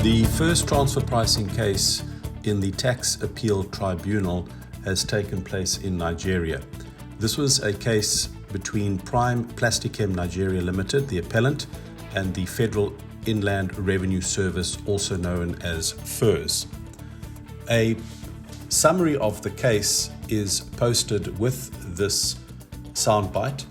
The first transfer pricing case in the Tax Appeal Tribunal has taken place in Nigeria. This was a case between Prime Plastichem Nigeria Limited, the appellant, and the Federal Inland Revenue Service, also known as FIRS. A summary of the case is posted with this soundbite,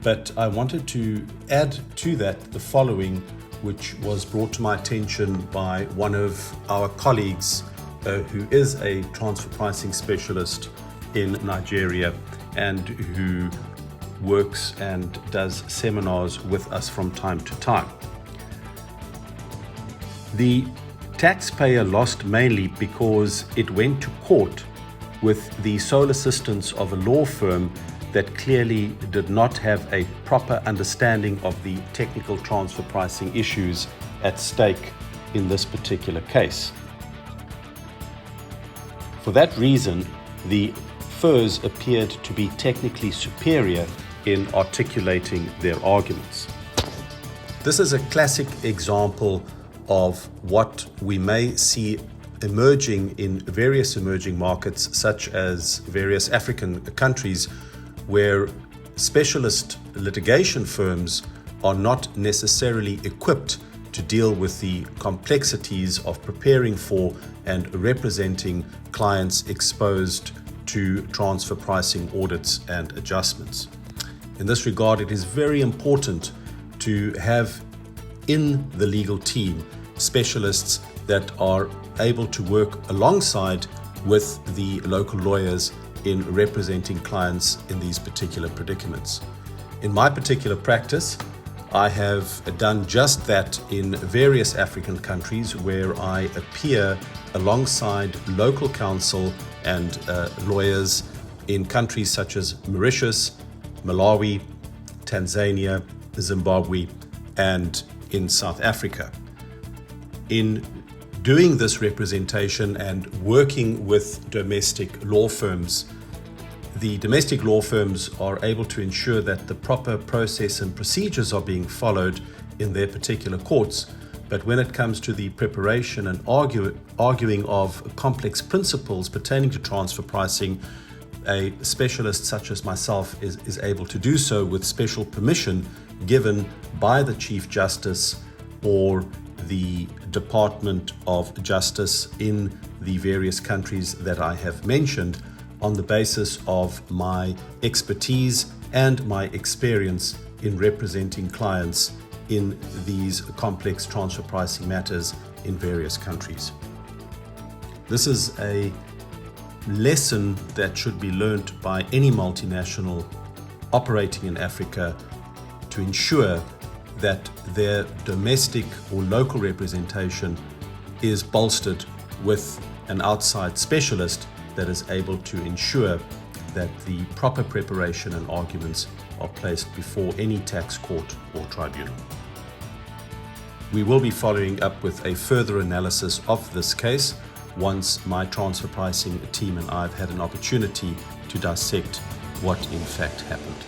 but I wanted to add to that the following, which was brought to my attention by one of our colleagues who is a transfer pricing specialist in Nigeria and who works and does seminars with us from time to time. The taxpayer lost mainly because it went to court with the sole assistance of a law firm that clearly did not have a proper understanding of the technical transfer pricing issues at stake in this particular case. For that reason, the FIRS appeared to be technically superior in articulating their arguments. This is a classic example of what we may see emerging in various emerging markets, such as various African countries, where specialist litigation firms are not necessarily equipped to deal with the complexities of preparing for and representing clients exposed to transfer pricing audits and adjustments. In this regard, it is very important to have in the legal team specialists that are able to work alongside with the local lawyers in representing clients in these particular predicaments. In my particular practice, I have done just that in various African countries where I appear alongside local counsel and lawyers in countries such as Mauritius, Malawi, Tanzania, Zimbabwe, and in South Africa. In doing this representation and working with domestic law firms, the domestic law firms are able to ensure that the proper process and procedures are being followed in their particular courts. But when it comes to the preparation and arguing of complex principles pertaining to transfer pricing, a specialist such as myself is able to do so with special permission given by the Chief Justice or the Department of Justice in the various countries that I have mentioned, on the basis of my expertise and my experience in representing clients in these complex transfer pricing matters in various countries. This is a lesson that should be learned by any multinational operating in Africa to ensure that their domestic or local representation is bolstered with an outside specialist that is able to ensure that the proper preparation and arguments are placed before any tax court or tribunal. We will be following up with a further analysis of this case once my transfer pricing team and I have had an opportunity to dissect what in fact happened.